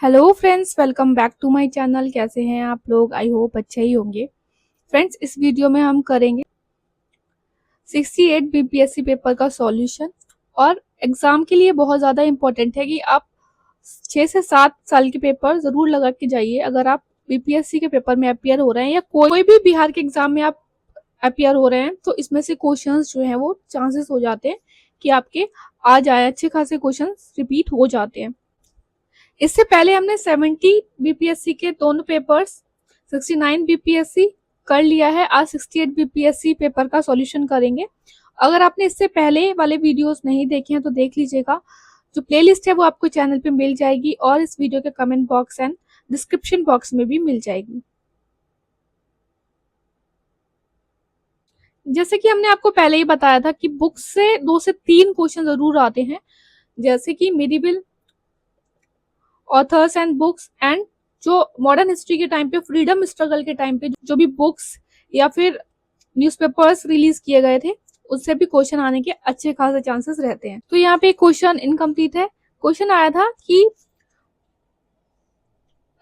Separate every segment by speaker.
Speaker 1: Hello friends, welcome back to my channel. कैसे हैं आप लोग? आई होप अच्छे ही होंगे। फ्रेंड्स, इस वीडियो में हम करेंगे 68 बीपीएससी पेपर का सॉल्यूशन। और एग्जाम के लिए बहुत ज़्यादा इम्पोर्टेंट है कि आप 6 से 7 साल के पेपर ज़रूर लगा के जाइए। अगर आप बीपीएससी के पेपर में अपियर हो रहे हैं या कोई भी बिहार के एग्जाम में आप अपियर हो रहे हैं, तो इसमें से क्वेश्चंस जो हैं वो चांसेस हो जाते हैं कि आपके आ जाए, अच्छे खासे क्वेश्चंस रिपीट हो जाते हैं। इससे पहले हमने 70 बीपीएससी के दोनों पेपर्स 69 बीपीएससी कर लिया है। आज 68 बीपीएससी पेपर का सॉल्यूशन करेंगे। अगर आपने इससे पहले वाले वीडियोस नहीं देखे हैं तो देख लीजिएगा। जो प्लेलिस्ट है वो आपको चैनल पे मिल जाएगी और इस वीडियो के comment box and description box में भी मिल जाएगी। जैसे कि हमने आपको पहले ही बताया था कि बुक से 2 से 3 क्वेश्चन जरूर आते हैं, जैसे कि medieval, authors and books, and जो मॉडर्न हिस्ट्री के टाइम पे, फ्रीडम स्ट्रगल के टाइम पे जो भी बुक्स या फिर न्यूज़पेपर्स रिलीज किए गए थे, उससे भी क्वेश्चन आने के अच्छे खासे चांसेस रहते हैं। तो यहाँ पे क्वेश्चन इनकम्प्लीट है। क्वेश्चन आया था कि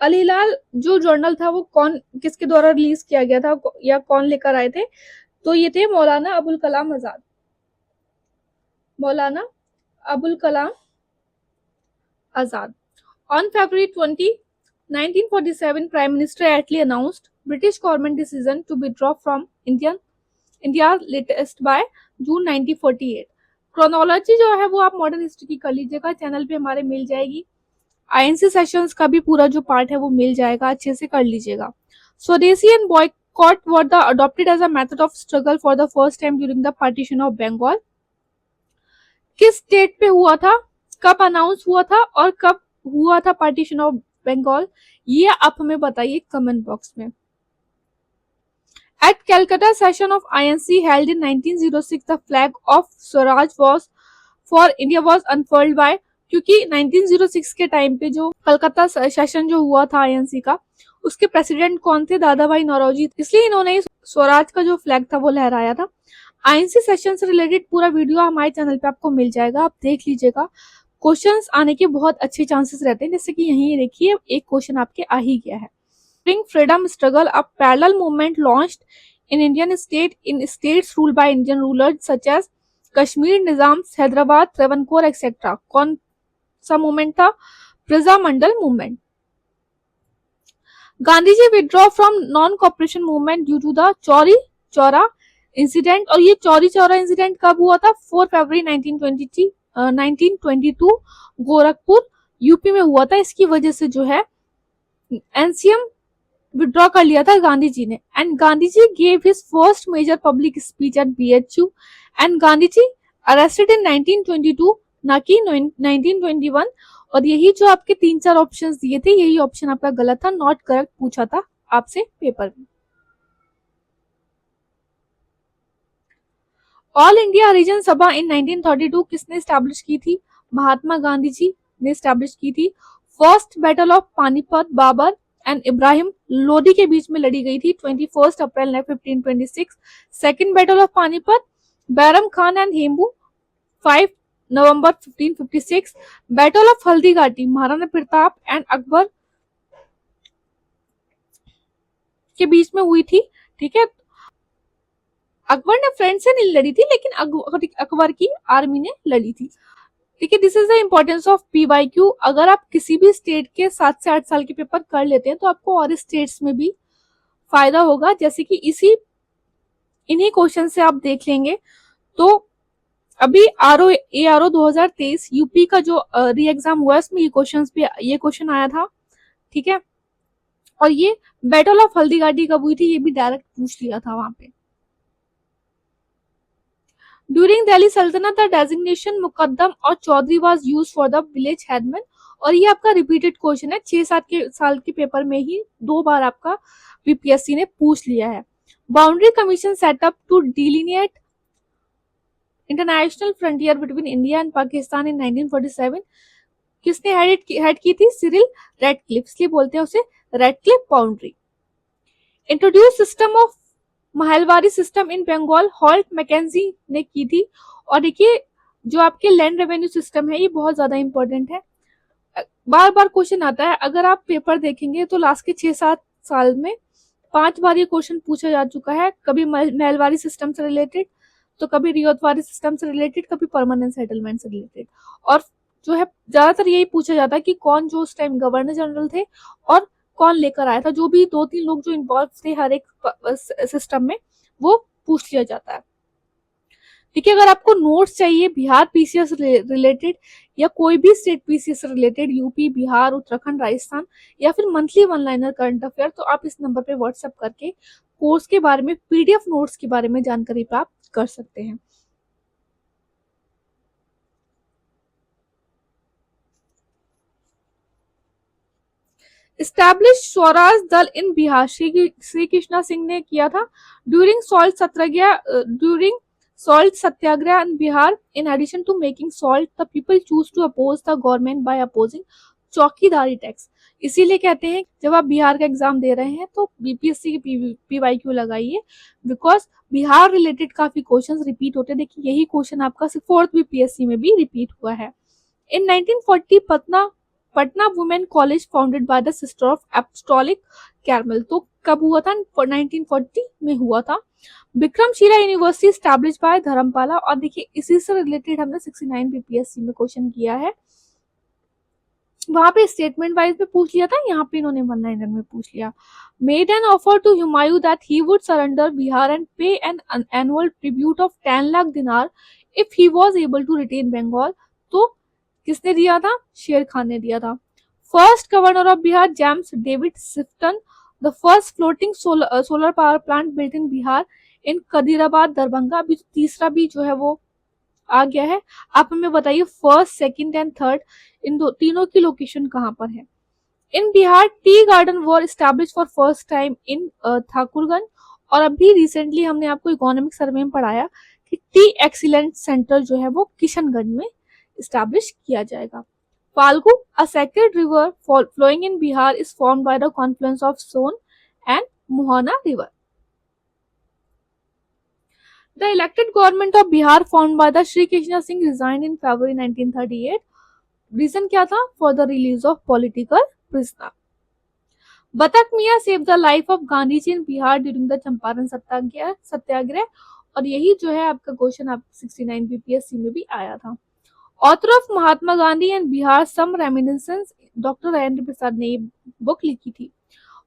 Speaker 1: अल हिलाल जो जर्नल था वो किसके द्वारा रिलीज किया गया था या कौन लेकर आए थे? तो ये थे Maulana Abul Kalam Azad. Maulana Abul Kalam Azad. On February 20, 1947, Prime Minister Attlee announced British government decision to withdraw from India's latest by June 1948। Chronology जो है वो आप मॉडर्न हिस्ट्री की कर लीजिएगा, चैनल पे हमारे मिल जाएगी। आईएनसी सेशंस का भी पूरा जो पार्ट है वो मिल जाएगा, अच्छे से कर लीजिएगा। Swadeshi and boycott were the adopted as a method of struggle for the first time during the partition of Bengal. किस डेट पे हुआ था, कब अनाउंस हुआ था और कब हुआ था पार्टीशन ऑफ बंगाल? ये आप हमें बताइए कमेंट बॉक्स में। At Calcutta session of INC held in 1906, the flag of Swaraj was for India was unfurled by, क्योंकि 1906 के टाइम पे जो कलकत्ता सेशन जो हुआ था आईएनसी का, उसके प्रेसिडेंट कौन थे? दादा भाई नौरोजी। इसलिए इन्होंने स्वराज का जो फ्लैग था वो लहराया था। आईएनसी सेशन से रिलेटेड पूरा वीडियो हमारे चैनल पे आपको मिल जाएगा, आप देख लीजिएगा। क्वेश्चंस आने के बहुत अच्छे चांसेस रहते हैं, जैसे कि यहीं देखिए एक क्वेश्चन आपके आ ही गया है। During freedom struggle, a parallel movement launched in Indian state in states ruled by Indian rulers such as Kashmir, Nizam, Hyderabad, Travancore, etc. कौन सा मूवमेंट था? Prajamandal movement. Gandhi ji withdraw from non cooperation movement due to the Chauri Chaura incident. और ये Chauri Chaura incident कब हुआ था? 4 फरवरी 1922 Gorakhpur UP में हुआ था। इसकी वजह से जो है एनसीएम विड्रॉ कर लिया था गांधी जी ने। And Gandhi ji gave his first major public speech at BHU. And Gandhi ji arrested in 1922 ना कि 1921। और यही जो आपके 3-4 ऑप्शंस दिए थे, यही ऑप्शन आपका गलत था, नॉट करेक्ट पूछा था आपसे पेपर में। ऑल इंडिया हरिजन सभा इन 1932 किसने स्टैब्लिश की थी? महात्मा गांधी जी ने स्टैब्लिश की थी। First battle of Panipat Babur and Ibrahim Lodi के बीच में लड़ी गई थी 21 अप्रैल 1526। Second battle of Panipat Bairam Khan and Hemu 5 नवंबर 1556। Battle of Haldi Ghati Maharana Pratap and Akbar के बीच में हुई थी। ठीक है, अकबर ने फ्रेंड से नहीं लड़ी थी, लेकिन अकबर की आर्मी ने लड़ी थी। ठीक है, this is the importance of PYQ. अगर आप किसी भी स्टेट के 7 से 8 साल के पेपर कर लेते हैं तो आपको और स्टेट्स में भी फायदा होगा, जैसे कि इन्हीं क्वेश्चन से आप देख लेंगे। तो अभी ARO 2023 यूपी का जो री एग्जाम हुआ है, उसमें ये क्वेश्चन आया था। ठीक है, और ये बैटल ऑफ हल्दीघाटी कब हुई थी, ये भी डायरेक्ट पूछ लिया था वहां पे। ड्यूरिंग दिल्ली सल्तनत द डेजिग्नेशन मुकद्दम और Chaudhary was used for the village headman. और ये आपका रिपीटेड क्वेश्चन है, 6-7 साल के पेपर में ही 2 बार आपका बीपीएससी ने पूछ लिया है। Boundary commission setup to delineate international frontier between India and Pakistan in 1947 किसने हेड की थी? सिरिल रेडक्लिफ, इसलिए बोलते हैं उसे Radcliffe boundary. Introduce system of Mahalwari system in Bengal Holt Mackenzie ने की थी। और देखिए जो आपके लैंड रेवेन्यू सिस्टम है ये बहुत ज्यादा इंपॉर्टेंट है। बार बार क्वेश्चन आता है, अगर आप पेपर देखेंगे तो लास्ट के 6-7 साल में 5 बार ये क्वेश्चन पूछा जा चुका है, कभी महलवारी सिस्टम से रिलेटेड, तो कभी रियायतवारी सिस्टम से रिलेटेड, कभी परमानेंट सेटलमेंट से रिलेटेड। और जो है ज्यादातर यही पूछा जाता है कि कौन जो उस टाइम गवर्नर जनरल थे और कौन लेकर आया था, जो भी 2-3 लोग जो इन्वॉल्व थे हर एक सिस्टम में, वो पूछ लिया जाता है। देखिए, अगर आपको नोट्स चाहिए बिहार पीसीएस रिलेटेड या कोई भी state PCS related, UP, Bihar, Uttarakhand, Rajasthan, या फिर monthly one liner current affair, तो आप इस नंबर पे व्हाट्सएप करके कोर्स के बारे में, पीडीएफ नोट्स के बारे में जानकारी प्राप्त कर सकते हैं। स्टैब्लिश स्वराज दल इन बिहार, श्री कृष्णा सिंह ने किया था। During salt Satyagraha in Bihar, in addition to making salt, the people chose to oppose the government by opposing chowkidari tax. इसीलिए कहते हैं जब आप बिहार का एग्जाम दे रहे हैं तो बीपीएससी की पीवाईक्यू लगाइए, बिकॉज बिहार रिलेटेड काफी क्वेश्चंस रिपीट होते हैं। देखिए, यही क्वेश्चन आपका 4th बीपीएससी में भी रिपीट हुआ है। इन 1940 Patna women college founded by the sister of apostolic caramel, तो कब हुआ था? 1940 में हुआ था। Vikramshila university establish bye Dharmapala, और देखिए इसी से रिलेटेड हमने 69 बीपीएससी में क्वेश्चन किया है, वहां पे स्टेटमेंट वाइज में पूछ लिया था, यहाँ पे इन्होंने वन लाइनर में पूछ लिया। Made an offer to Humayun that he would surrender Bihar and pay an annual tribute of 10 lakh dinar if he was able to retain Bengal, तो किसने दिया था? शेर खान ने दिया था। First governor of Bihar James David Sifton, the first floating solar power plant built in Bihar in Kadirabad Darbhanga. अभी तीसरा भी जो है वो आ गया है। आप हमें बताइए फर्स्ट, सेकंड एंड थर्ड इन तीनों की लोकेशन कहाँ पर है? In Bihar tea garden were established for first time in Thakurganj, और अभी रिसेंटली हमने आपको इकोनॉमिक सर्वे में पढ़ाया कि टी एक्सीलेंट सेंटर जो है वो किशनगंज में स्टैब्लिश किया जाएगा। Falgu, a sacred river flowing in Bihar, is formed by the confluence of Son and Mohana river. The elected government of Bihar formed by the Shri Krishna Singh resigned in February 1938. Reason क्या था? For the release of political prisoner. Batak Miyan save the life of Gandhi ji in Bihar during the Champaran Satyagraha, और यही जो है आपका question आप 69 BPSC में भी आया था। Author of Mahatma Gandhi and Bihar some reminiscences, doctor Rajendra Prasad ने ये बुक लिखी थी।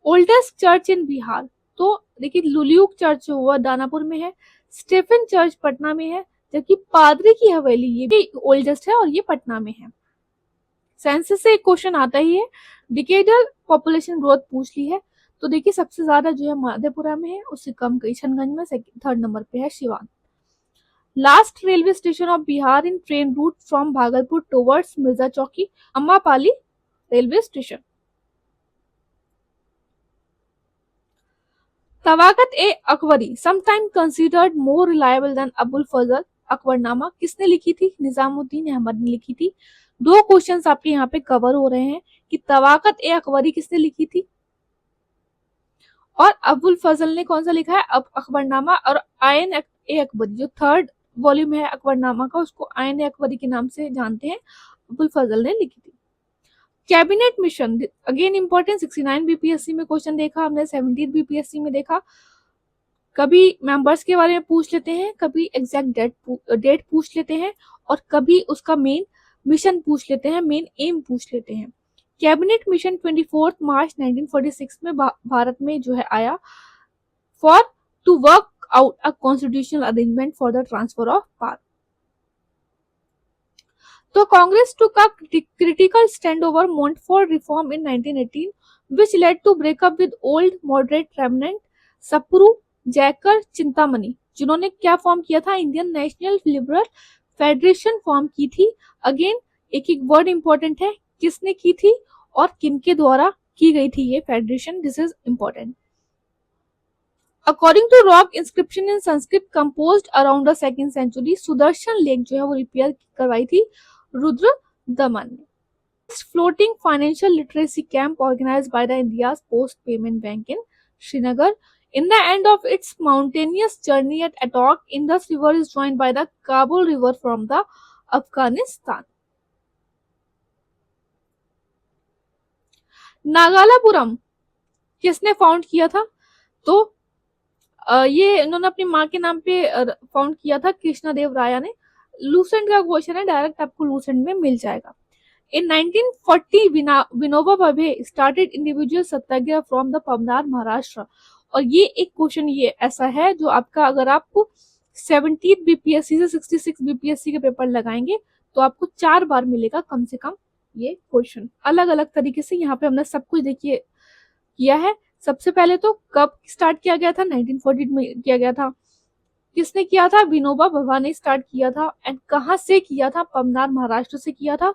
Speaker 1: ओल्डेस्ट चर्च इन बिहार, तो देखिए लुलियुक चर्च जो हुआ दानापुर में है, स्टेफन चर्च पटना में है, जबकि पादरी की हवेली ये भी ओल्डेस्ट है और ये पटना में है। सेंसस से एक क्वेश्चन आता ही है, डिकेडल पॉपुलेशन ग्रोथ पूछ ली है, तो देखिए सबसे ज्यादा जो है मधेपुरा में है, उससे कम किशनगंज में, थर्ड नंबर पे है Siwan. Last railway station of Bihar in train route from Bhagalpur towards Mirza Chowki, Ammapali railway station. Tabaqat e Akbari, sometime considered more reliable than Abul Fazl, Akbarnama किसने लिखी थी? निजामुद्दीन अहमद ने लिखी थी। 2 क्वेश्चंस आपके यहाँ पे कवर हो रहे हैं कि तवाकत ए अकबरी किसने लिखी थी और अबुल फजल ने कौन सा लिखा है? अब अकबरनामा। और आयन ए अकबरी जो 3rd वॉल्यूम है अकबरनामा का, उसको आयन ए अकबरी के नाम से जानते हैं, अबुल फजल ने लिखी थी। Cabinet mission, again important, 69 BPSC में क्वेश्चन देखा हमने, 17 बीपीएससी में देखा। कभी मेंबर्स के बारे में पूछ लेते हैं, कभी एग्जैक्ट डेट पूछ लेते हैं, और कभी उसका मेन मिशन पूछ लेते हैं, मेन एम पूछ लेते हैं। कैबिनेट मिशन 24 मार्च 1946 में भारत में जो है आया, for to work out a constitutional arrangement for the transfer of power. तो Congress took a critical stand over Montfort reform in 1918, which led to breakup with old moderate remnant Sapru, जैकर, Chintamani, जिन्होंने क्या form किया था? Indian national liberal federation form की थी। Again एक एक word important है, किसने की थी और किनके द्वारा की गई थी ये federation, this is important. According to rock inscription in Sanskrit composed around the 2nd century, Sudarshan lake जो है वो रिपेयर करवाई थी रुद्र दमन ने। Floating financial literacy camp organised by the India's post payment bank in Srinagar. In the end of its mountainous journey at Attock, Indus River is joined by the Kabul River from the Afghanistan. नागालापुरम किसने found किया था? तो ये इन्होंने अपनी माँ के नाम पे फाउंड किया था, कृष्णदेव राया ने। लूसेंट का क्वेश्चन है, डायरेक्ट आपको लूसेंट में मिल जाएगा। In 1940, Vinoba Bhave started individual satyagraha from the Paunar Maharashtra. और ये एक क्वेश्चन ये ऐसा है जो आपका, अगर आप 17 बीपीएससी से 66 बीपीएससी के पेपर लगाएंगे तो आपको 4 बार मिलेगा कम से कम ये क्वेश्चन, अलग अलग तरीके से। यहाँ पे हमने सब कुछ देखिए किया है। सबसे पहले तो कब स्टार्ट किया गया था? 1940 में किया गया था। किसने किया था? विनोबा भावे ने स्टार्ट किया था। एंड कहाँ से किया था? पवनार महाराष्ट्र से किया था।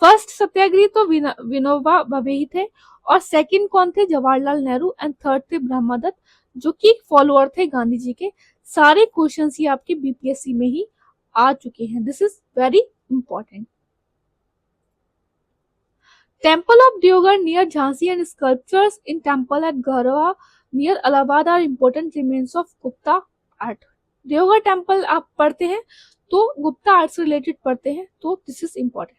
Speaker 1: फर्स्ट सत्याग्रही तो विनोबा भावे ही थे, और सेकंड कौन थे? जवाहरलाल नेहरू। एंड थर्ड थे ब्रह्मदत्त, जो कि फॉलोअर थे गांधी जी के। सारे क्वेश्चंस ही आपके बीपीएससी में ही आ चुके हैं। This is very important. Temple of Deogarh near Jhansi and sculptures in temple at Garhwa near Allahabad are important remains of Gupta art. Deogarh temple आप पढ़ते हैं तो गुप्ता आर्ट से रिलेटेड पढ़ते हैं, तो दिस इज इंपॉर्टेंट।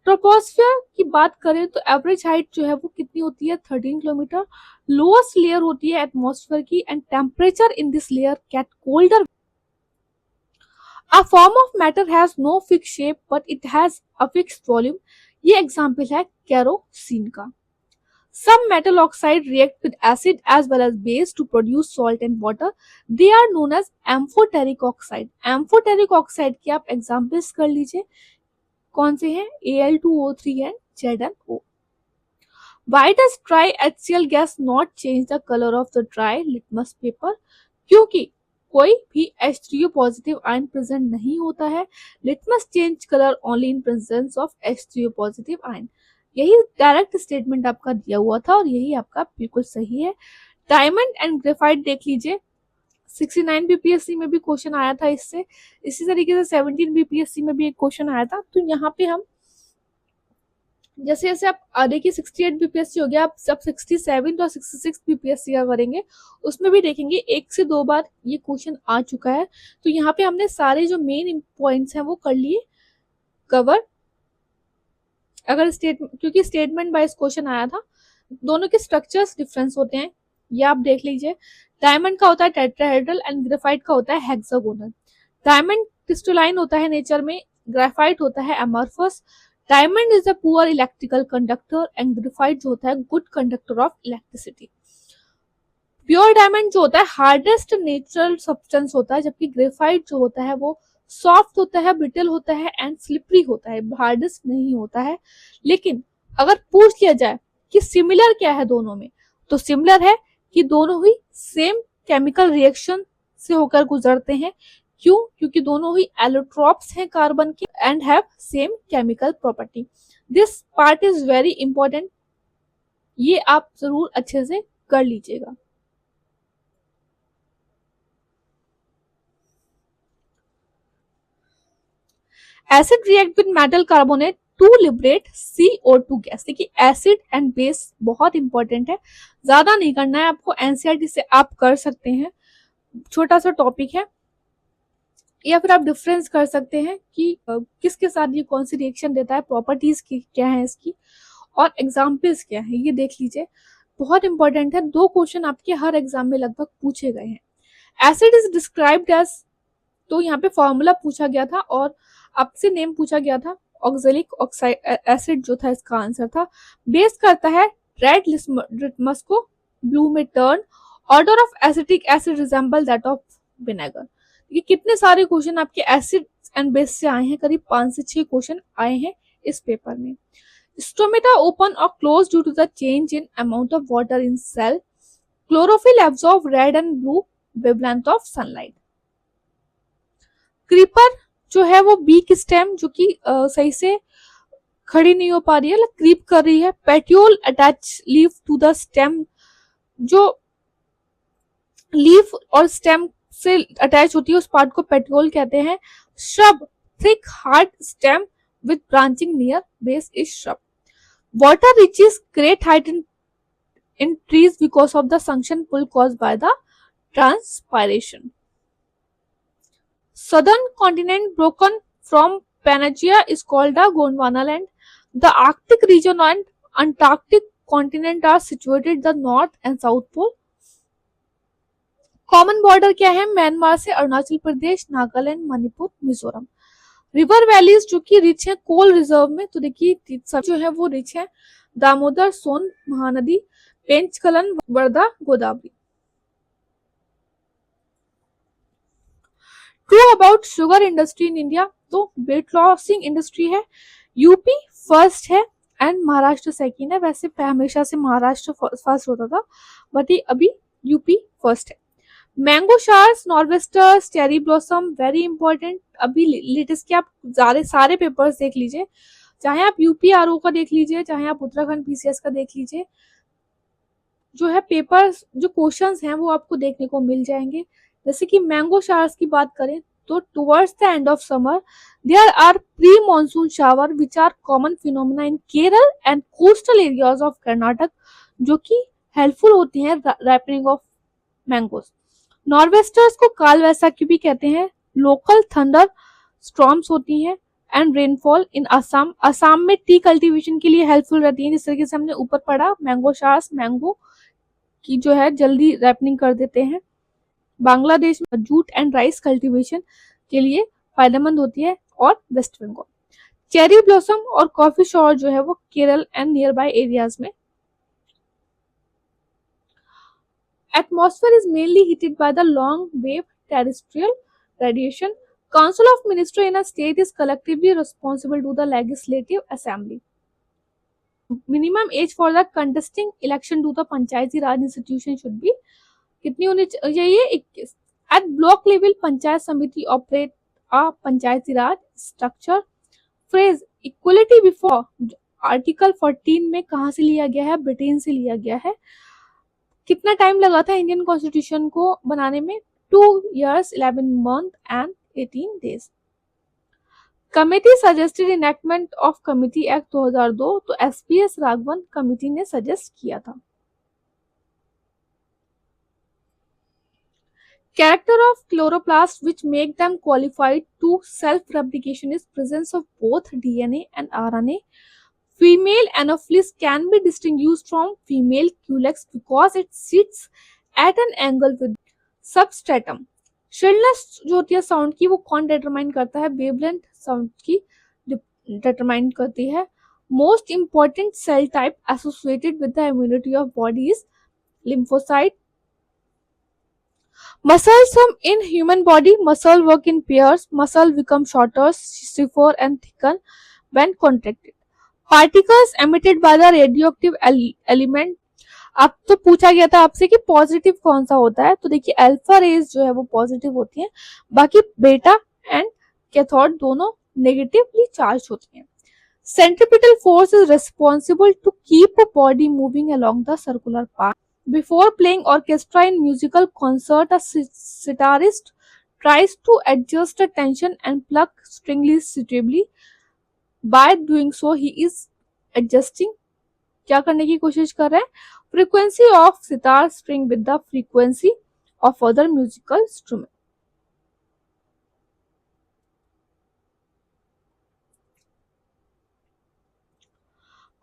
Speaker 1: ट्रोपोस्फियर की बात करें तो एवरेज हाइट जो है वो कितनी होती है? 13 किलोमीटर। लोएस्ट लेयर होती है एटमॉस्फेयर की, and temperature in this layer get colder. A form of matter has no fix shape but it has a fixed volume. ये एग्जांपल है केरोसिन का। Some metal oxide react with acid as well as base to produce salt and water. They are known as amphoteric oxide. Amphoteric oxide के आप examples कर लीजिए, कौन से हैं? Al2O3 and ZnO. Why does dry HCl gas not change the color of the dry litmus paper? क्योंकि कोई भी H3O पॉजिटिव आयन प्रेजेंट नहीं होता है। Litmus change colour only in presence of H3O positive ion. यही direct statement आपका दिया हुआ था और यही आपका बिल्कुल सही है। डायमंड एंड ग्रेफाइट देख लीजिए, 69 बीपीएससी में भी क्वेश्चन आया था इससे। इसी तरीके से 17 बीपीएससी में भी एक क्वेश्चन आया था। तो यहाँ पे हम जैसे जैसे आप देखिए 68 बीपीएससी हो गया, आप सब 67 और 66 बीपीएससी का करेंगे उसमें भी देखेंगे 1 से 2 बार ये क्वेश्चन आ चुका है। तो यहाँ पे हमने सारे जो मेन पॉइंट्स हैं वो कर लिए कवर। अगर क्योंकि स्टेटमेंट वाइज क्वेश्चन आया था, दोनों के स्ट्रक्चर्स डिफरेंस होते हैं, ये आप देख लीजिए। डायमंड का होता है टेट्राहेड्रल एंड ग्रेफाइट का होता है हेक्सागोनल। डायमंड क्रिस्टलाइन होता है नेचर में, ग्रेफाइट होता है amorphous. Diamond is a poor electrical conductor and graphite जो होता है good conductor of electricity. Pure diamond जो होता है हार्डेस्ट नेचुरल सब्सटेंस होता है, जबकि ग्रेफाइट जो होता है वो सॉफ्ट होता है, ब्रिटल होता है एंड स्लिपरी होता है, हार्डेस्ट नहीं होता है। लेकिन अगर पूछ लिया जाए कि सिमिलर क्या है दोनों में, तो सिमिलर है कि दोनों ही सेम केमिकल रिएक्शन से होकर गुजरते हैं। क्यों? क्योंकि दोनों ही एलोट्रोप्स हैं कार्बन के and have same chemical property. This part is very important, ये आप जरूर अच्छे से कर लीजिएगा। Acid react with metal carbonate to liberate CO2 gas. देखिए एसिड एंड बेस बहुत इंपॉर्टेंट है, ज्यादा नहीं करना है आपको, एनसीईआरटी से आप कर सकते हैं, छोटा सा टॉपिक है। या फिर आप डिफरेंस कर सकते हैं कि किसके साथ ये कौन सी रिएक्शन देता है, प्रॉपर्टीज की क्या है इसकी, और एग्जाम्पल्स क्या है, ये देख लीजिए, बहुत इंपॉर्टेंट है। 2 क्वेश्चन आपके हर एग्जाम में लगभग पूछे गए हैं। एसिड इज डिस्क्राइब्ड एज, तो यहाँ पे फॉर्मूला पूछा गया था और आपसे नेम पूछा गया था, ऑक्सैलिक ऑक्साइड एसिड जो था इसका आंसर था। बेस करता है रेड लिटमस को ब्लू में turn. Order of acetic acid resemble that of vinegar. ये कितने सारे क्वेश्चन आपके एसिड एंड बेस से आए हैं, करीब 5 से 6 क्वेश्चन आए हैं इस पेपर में। स्टोमेटा ओपन और close due to the change in amount of water in cell. Chlorophyll absorb red and blue wavelength of sunlight. Creeper जो है वो बीक स्टेम जो कि सही से खड़ी नहीं हो पा रही है, क्रीप कर रही है। Petiole attach leaf to the stem, जो लीफ और स्टेम से अटैच होती है उस पार्ट को पेट्यूल कहते हैं। Shrub thick hard stem with branching near base is shrub. Water reaches great height in trees because of the suction pull caused by the transpiration. Southern continent broken from Pangaea is called the Gondwana land. The Arctic region and Antarctic continent are situated the north and south pole? Common border क्या है Myanmar से? Arunachal Pradesh, Nagaland, Manipur, Mizoram. River valleys जो कि rich है कोल reserve में, तो देखिए सब जो है वो रिच है, Damodar, Son, Mahanadi, Pench, Kalan, Wardha, Godavari. True about sugar industry in India, तो वेट लॉसिंग इंडस्ट्री है, यूपी फर्स्ट है एंड महाराष्ट्र सेकंड है। वैसे हमेशा से महाराष्ट्र फर्स्ट होता था, बट ये अभी यूपी फर्स्ट है। Mango showers, nor'westers, cherry blossom, very important. अभी लेटेस्ट के आप सारे पेपर्स देख लीजिए, चाहे आप यूपीआरओ का देख लीजिए, चाहे आप उत्तराखंड पीसीएस का देख लीजिए, जो है पेपर्स जो क्वेश्चंस हैं वो आपको देखने को मिल जाएंगे। जैसे कि मैंगो शावर्स की बात करें तो towards the end of summer there are pre monsoon shower which are common phenomena in Kerala and coastal areas of Karnataka, जो कि हेल्पफुल होते हैं राइपनिंग ऑफ मैंगोज। नॉर्वेस्टर्स को काल वैसाखी भी कहते हैं। लोकल थंडर स्टॉर्म्स होती हैं and rainfall in Assam. Assam में टी कल्टीवेशन के लिए हेल्पफुल रहती है। जिस तरीके से हमने ऊपर पढ़ा, मैंगो शार्स मैंगो की जो है जल्दी रैपनिंग कर देते हैं। बांग्लादेश में जूट एंड राइस कल्टीवेशन के लिए फायदेमंद होती है, और वेस्ट बंगाल। चेरी ब्लॉसम और कॉफी शॉवर जो है वो Kerala and near by areas में। Atmosphere is mainly heated by the long wave terrestrial radiation. Council of Ministers in a state is collectively responsible to the Legislative Assembly. Minimum age for the contesting election to the Panchayati Raj institution should be कितनी होनी चाहिए? 21. At block level, Panchayat Samiti operate a Panchayati Raj structure. Phrase equality before article 14 में कहाँ से लिया गया है? Britain से लिया गया है। कितना टाइम लगा था इंडियन कॉन्स्टिट्यूशन को बनाने में? 2 years 11 months and 18 days. Committee suggested enactment of committee act 2002, तो एसपीएस राघवन कमेटी ने सजेस्ट किया था। Character of chloroplast which make them qualified to self-replication is presence of both DNA and RNA. Female Anopheles can be distinguished from female Culex because it sits at an angle with substratum. Shrillness जो होती है sound की वो कौन determine करता है? Wavelength sound की determine करती है। Most important cell type associated with the immunity of body is lymphocyte. Muscles in human body, muscle work in pairs, muscle become shorter, stiffer and thicken when contracted. Particles emitted by the radioactive element, अब तो पूछा गया था आपसे कि positive कौन सा होता है, तो देखिए अल्फा रेज जो है वो पॉजिटिव होती है, बाकी बेटा एंड कैथोड दोनों नेगेटिवली चार्ज होती हैं। Centripetal force is responsible to keep a body moving along the circular path. Before playing orchestra in musical concert, a sitarist tries to adjust the tension and pluck strings suitably. By doing so, he is adjusting. क्या करने की कोशिश कर रहे हैं? Frequency of sitar string with the frequency of other musical instrument.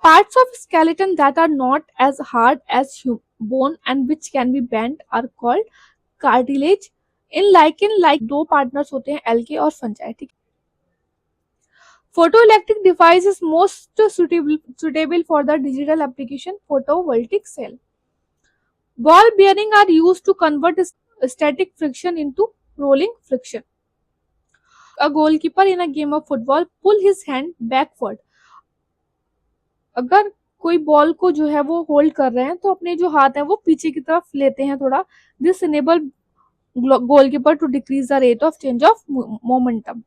Speaker 1: Parts of skeleton that are not as hard as bone and which can be bent are called cartilage. In lichen like दो partners होते हैं algae और fungi, ठीक। Photoelectric device is most suitable for the digital application photovoltaic cell. Ball bearing are used to convert static friction into rolling friction. A goalkeeper in a game of football pull his hand backward. अगर कोई ball को जो है वो hold कर रहे हैं तो अपने जो हाथ है वो पीछे की तरफ लेते हैं थोड़ा। This enable goalkeeper to decrease the rate of change of momentum.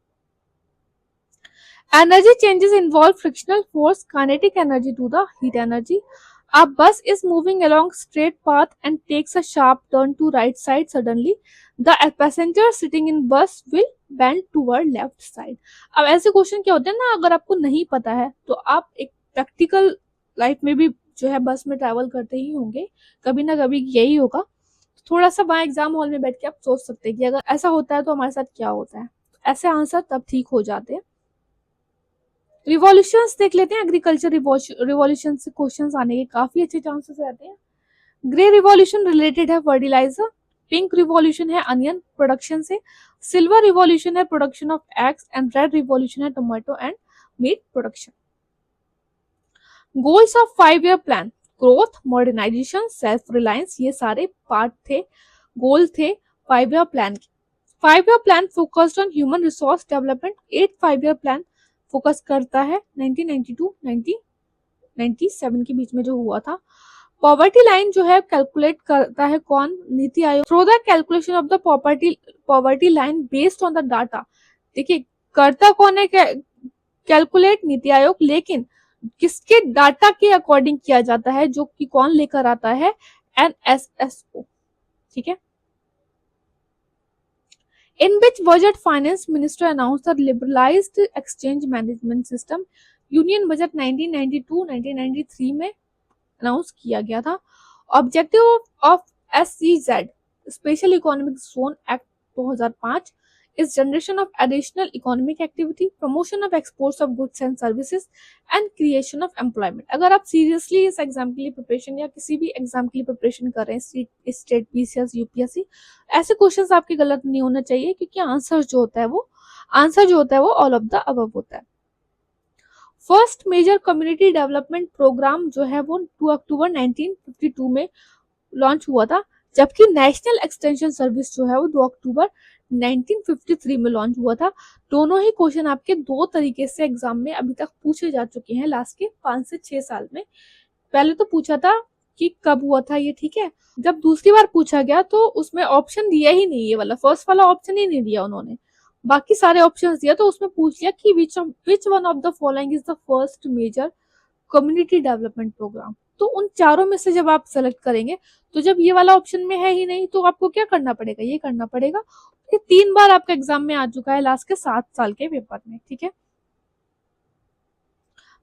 Speaker 1: Energy changes involve frictional force, kinetic energy to the heat energy. A bus is moving along straight path and takes a sharp turn to right side suddenly. The passenger sitting in bus will bend toward left side. अब ऐसे question क्या होते हैं ना, अगर आपको नहीं पता है तो आप एक प्रैक्टिकल लाइफ में भी जो है बस में ट्रैवल करते ही होंगे, कभी ना कभी यही होगा। थोड़ा सा वहाँ एग्जाम हॉल में बैठ के आप सोच सकते हैं कि अगर ऐसा होता है तो हमारे साथ क्या होता है। ऐसे आंसर तब ठीक हो जाते हैं। रिवॉल्यूशंस देख लेते हैं। एग्रीकल्चर रिवॉल्यूशन से क्वेश्चंस आने के काफी अच्छे चांसेस रहते हैं। ग्रे रिवॉल्यूशन रिलेटेड है फर्टिलाइजर, पिंक रिवॉल्यूशन है अनियन प्रोडक्शन से, सिल्वर रिवॉल्यूशन है production of eggs and red revolution है tomato and meat production. Goals of 5 year plan, growth, modernisation, self reliance, ये सारे पार्ट थे, गोल थे 5 ईयर प्लान के। 5 year plan focused on human resource development. 5 year plan focus करता है 1992-1997 के बीच में जो हुआ था। पॉवर्टी लाइन जो है कैलकुलेट करता है कौन? NITI Aayog. Through the calculation of the poverty line based on the data. देखिए करता कौन है कैलकुलेट? नीति आयोग, लेकिन किसके डाटा के अकॉर्डिंग किया जाता है, जो कि कौन लेकर आता है? NSSO। ठीक है। In which budget finance minister announced the liberalized exchange management system? Union budget 1992-1993 में अनाउंस किया गया था। Objective of SEZ special economic zone act 2005 is generation of additional economic activity, promotion of exports of goods and services and creation of employment। अगर आप seriously इस exam के लिए preparation या किसी भी एग्जाम के लिए प्रिपरेशन कर रहे हैं, स्टेट PCS UPSC, ऐसे क्वेश्चंस आपके गलत नहीं होना चाहिए, क्योंकि आंसर जो होता है वो ऑल ऑफ द अबव होता है। First major community development programme जो है वो 2 अक्टूबर 1952 में लॉन्च हुआ था, जबकि नेशनल एक्सटेंशन सर्विस जो है वो 2 अक्टूबर 1953 में लॉन्च हुआ था। दोनों ही क्वेश्चन आपके दो तरीके से एग्जाम में अभी तक पूछे जा चुके हैं लास्ट के 5 से 6 साल में। पहले तो पूछा था कि कब हुआ था ये, ठीक है। जब दूसरी बार पूछा गया तो उसमें ऑप्शन दिया ही नहीं, ये वाला फर्स्ट वाला ऑप्शन ही नहीं दिया उन्होंने, बाकी सारे ऑप्शंस दिया। तो उसमें पूछ लिया कि which one of the following is the first major community development programme. तो उन चारों में से जब आप सेलेक्ट करेंगे, तो जब ये वाला ऑप्शन में है ही नहीं, तो आपको क्या करना पड़ेगा? ये करना पड़ेगा। ये 3 बार आपका एग्जाम में आ चुका है लास्ट के 7 साल के पेपर में, ठीक है।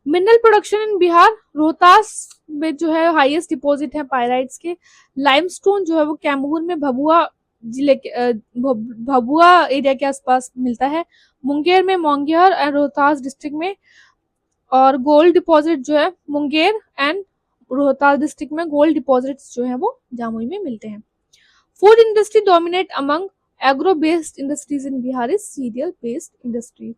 Speaker 1: Mineral production in Bihar, Rohtas में जो है हाईएस्ट डिपॉजिट है पायराइट्स के। लाइमस्टोन जो है वो कैमूर में भभुआ जिले के भभुआ एरिया के आसपास मिलता है। मुंगेर में मोंगेर एंड रोहतास डिस्ट्रिक्ट में। और गोल्ड डिपॉजिट जो है मुंगेर एंड रोहतास डिस्ट्रिक्ट में, गोल्ड डिपॉजिट्स जो है वो जामुई में मिलते हैं। Food industry dominate among agro based industries in Bihar is serial based industry.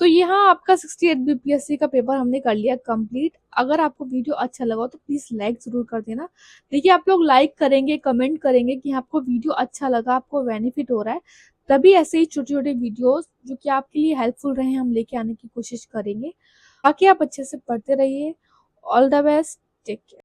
Speaker 1: तो यहाँ आपका 68 BPSC का पेपर हमने कर लिया कंप्लीट। अगर आपको वीडियो अच्छा लगा तो प्लीज लाइक जरूर कर देना। देखिए आप लोग लाइक करेंगे, कमेंट करेंगे कि आपको वीडियो अच्छा लगा, आपको बेनिफिट हो रहा है, तभी ऐसे ही छोटे छोटे वीडियोस जो कि आपके लिए हेल्पफुल रहे हम लेके आने की कोशिश करेंगे। बाकी आप अच्छे से पढ़ते रहिए। All the best, take care.